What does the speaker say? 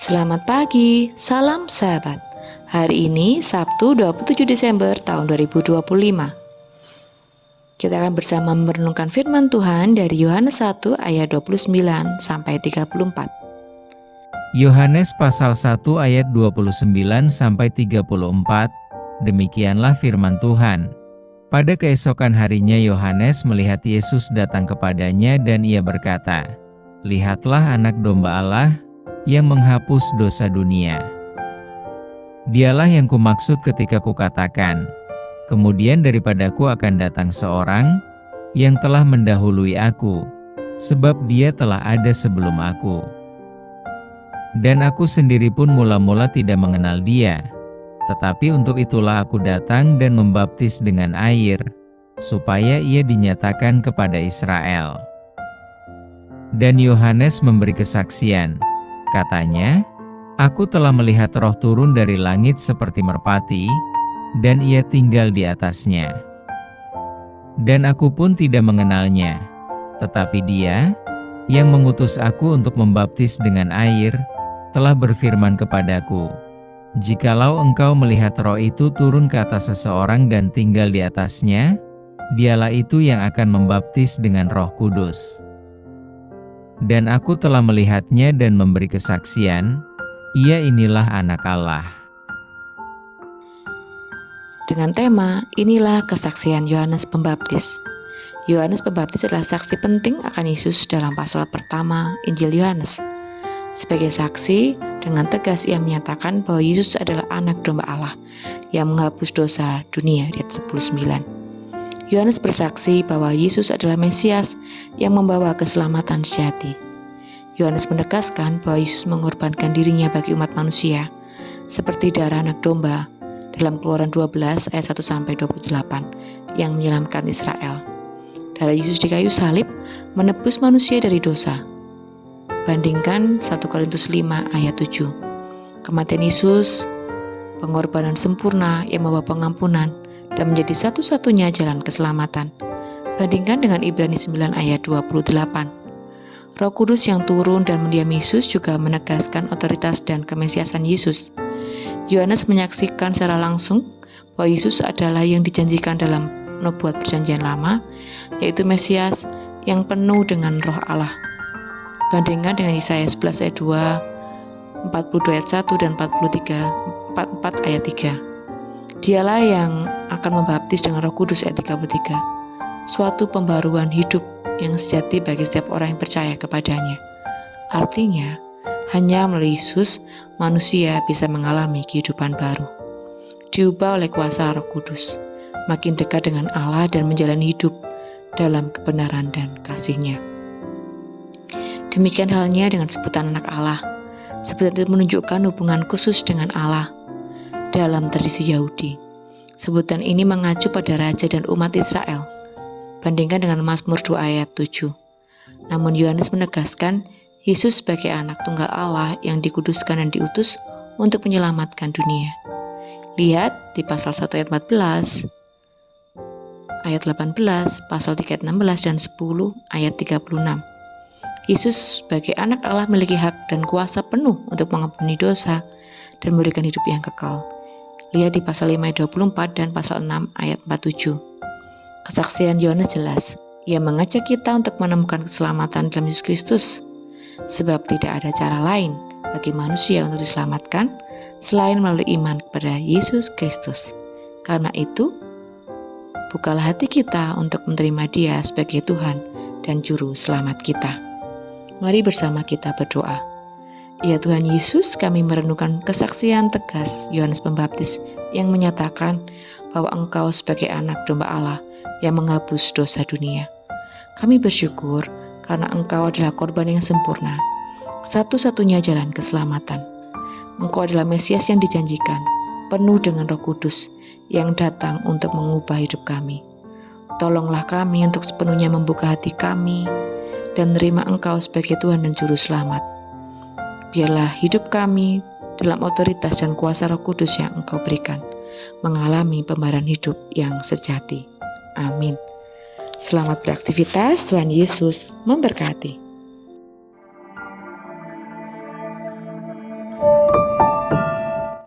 Selamat pagi, salam sahabat. Hari ini Sabtu 27 Desember tahun 2025. Kita akan bersama merenungkan firman Tuhan dari Yohanes 1 ayat 29 sampai 34. Yohanes pasal 1 ayat 29 sampai 34. Demikianlah firman Tuhan. Pada keesokan harinya Yohanes melihat Yesus datang kepadanya dan ia berkata, "Lihatlah anak domba Allah yang menghapus dosa dunia. Dialah yang kumaksud ketika kukatakan, kemudian daripadaku akan datang seorang yang telah mendahului aku, sebab dia telah ada sebelum aku. Dan aku sendiri pun mula-mula tidak mengenal dia, tetapi untuk itulah aku datang dan membaptis dengan air, supaya ia dinyatakan kepada Israel." Dan Yohanes memberi kesaksian. Katanya, "Aku telah melihat Roh turun dari langit seperti merpati, dan ia tinggal di atasnya. Dan aku pun tidak mengenalnya, tetapi dia, yang mengutus aku untuk membaptis dengan air, telah berfirman kepadaku, jikalau engkau melihat Roh itu turun ke atas seseorang dan tinggal di atasnya, dialah itu yang akan membaptis dengan Roh Kudus. Dan aku telah melihatnya dan memberi kesaksian, ia inilah anak Allah." Dengan tema, inilah kesaksian Yohanes Pembaptis. Yohanes Pembaptis adalah saksi penting akan Yesus dalam pasal pertama Injil Yohanes. Sebagai saksi, dengan tegas ia menyatakan bahwa Yesus adalah anak domba Allah yang menghapus dosa dunia di ayat 29. Yohanes bersaksi bahwa Yesus adalah Mesias yang membawa keselamatan sejati. Yohanes menegaskan bahwa Yesus mengorbankan dirinya bagi umat manusia, seperti darah anak domba dalam Keluaran 12 ayat 1-28 yang menyelamatkan Israel. Darah Yesus di kayu salib menebus manusia dari dosa. Bandingkan 1 Korintus 5 ayat 7. Kematian Yesus, pengorbanan sempurna yang membawa pengampunan dan menjadi satu-satunya jalan keselamatan. Bandingkan dengan Ibrani 9 ayat 28. Roh Kudus yang turun dan mendiam Yesus juga menegaskan otoritas dan kemesiasan Yesus. Yohanes menyaksikan secara langsung bahwa Yesus adalah yang dijanjikan dalam nubuat perjanjian lama, yaitu Mesias yang penuh dengan Roh Allah. Bandingkan dengan Yesaya 11 ayat 2, 42 ayat 1 dan 44 ayat 3. Dialah yang akan membaptis dengan Roh Kudus ayat 33. Suatu pembaruan hidup yang sejati bagi setiap orang yang percaya kepadanya. Artinya, hanya melalui Yesus, manusia bisa mengalami kehidupan baru. Diubah oleh kuasa Roh Kudus, makin dekat dengan Allah dan menjalani hidup dalam kebenaran dan kasih-Nya. Demikian halnya dengan sebutan anak Allah. Sebutan itu menunjukkan hubungan khusus dengan Allah dalam tradisi Yahudi. Sebutan ini mengacu pada raja dan umat Israel. Bandingkan dengan Mazmur 2 ayat 7. Namun Yohanes menegaskan Yesus sebagai anak tunggal Allah yang dikuduskan dan diutus untuk menyelamatkan dunia. Lihat di pasal 1 ayat 14, ayat 18, pasal 3 ayat 16 dan 10 ayat 36. Yesus sebagai anak Allah memiliki hak dan kuasa penuh untuk mengampuni dosa dan memberikan hidup yang kekal. Lihat di pasal 5 ayat 24 dan pasal 6 ayat 47. Kesaksian Yohanes jelas. Ia mengajak kita untuk menemukan keselamatan dalam Yesus Kristus. Sebab tidak ada cara lain bagi manusia untuk diselamatkan selain melalui iman kepada Yesus Kristus. Karena itu, bukalah hati kita untuk menerima Dia sebagai Tuhan dan Juru Selamat kita. Mari bersama kita berdoa. Ya Tuhan Yesus, kami merenungkan kesaksian tegas Yohanes Pembaptis yang menyatakan bahwa Engkau sebagai anak domba Allah yang menghapus dosa dunia. Kami bersyukur karena Engkau adalah korban yang sempurna, satu-satunya jalan keselamatan. Engkau adalah Mesias yang dijanjikan, penuh dengan Roh Kudus yang datang untuk mengubah hidup kami. Tolonglah kami untuk sepenuhnya membuka hati kami dan menerima Engkau sebagai Tuhan dan Juru Selamat. Biarlah hidup kami dalam otoritas dan kuasa Roh Kudus yang Engkau berikan, mengalami pembaharuan hidup yang sejati. Amin. Selamat beraktivitas, Tuhan Yesus memberkati.